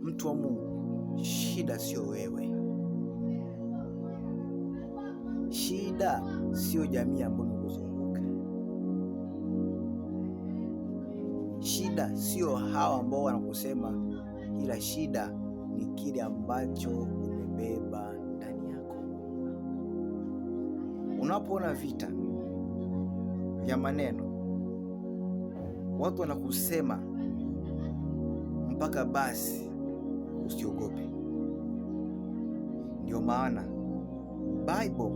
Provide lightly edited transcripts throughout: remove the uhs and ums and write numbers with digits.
Mtu wa Mungu, shida sio wewe, shida sio jamii ambayo inakuzunguka, shida sio hawa ambao wanakusema, ila shida ni kile ambacho umebeba ndani yako. Unapoona vita vya maneno, watu wanakusema mpaka basi, usiogope. Ndio maana Bible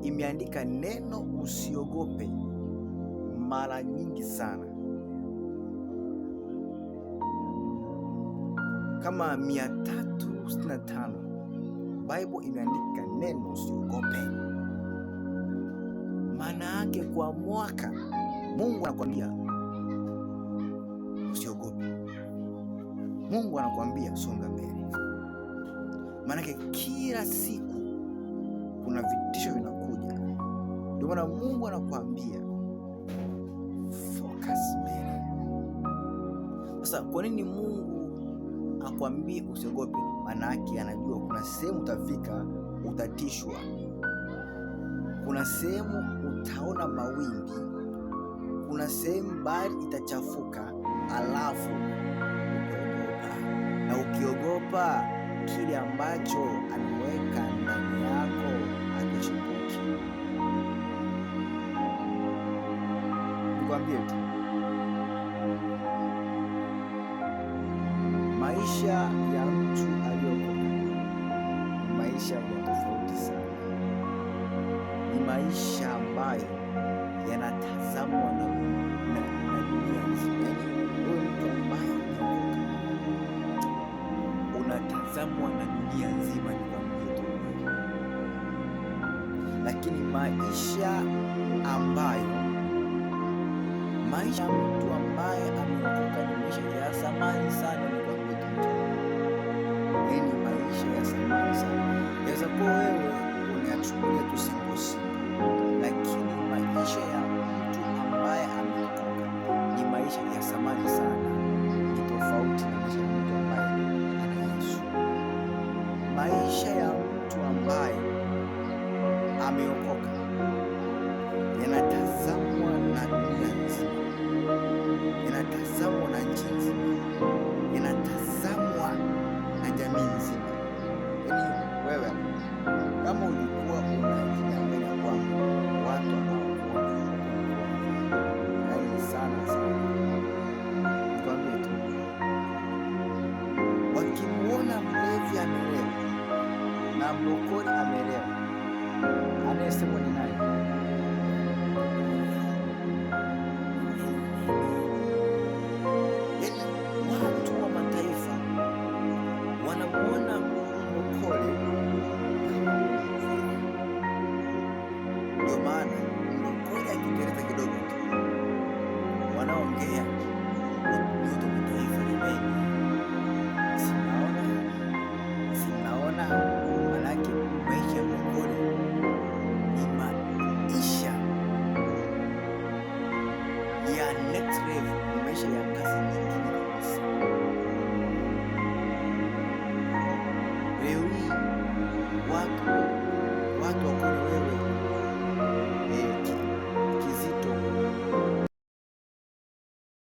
imeandika neno usiogope mara nyingi sana, kama 365 Bible imeandika neno usiogope. Maana yake kwa mwaka Mungu anakuambia usiogope. Mungu anakuambia songa mbele. Maana yake kila siku kuna vitisho vinakuja. Ndio maana Mungu anakuambia focus mbele. Sasa kwa nini Mungu akwambie usiogope? Maana yake anajua kuna sehemu utafika utatishwa, kuna sehemu utaona mawimbi, kuna sehemu bahari itachafuka, alafu utaogopa. Na ukiogopa, kile ambacho ameweka ndani yako hakichipuki. Nikwambie tu, maisha ya mtu aliyokoka ni maisha ya tofauti sana. Ni maisha ambayo yanatazamwa na dunia nzima. Wewe mtu ambaye unatazamwa na dunia nzima, ni kwambie tu. Lakini maisha ya mtu ambaye ameokoka ni maisha ya zamani sana, ni kwambie tu. Ni maisha ya zamani sana. Yaweza kuwa wewe unachukulia tu simple, lakini maisha ya mtu ambaye ameokoka ni maisha ya zamani sana. Ni tofauti na maisha ya mtu ambaye ana Yesu. Maisha ya mtu ambaye ameokoka yanatazamwa na dunia nzima, yanatazamwa na nchi nzima, yanatazamwa na jamii nzima. Yaani wewe kama ulikuwa unajiangalia kwamba watu wanaokuona sana kwambie tu, wakimuona mlevi amelewa na mlokole amelewa, anayesema ni nani?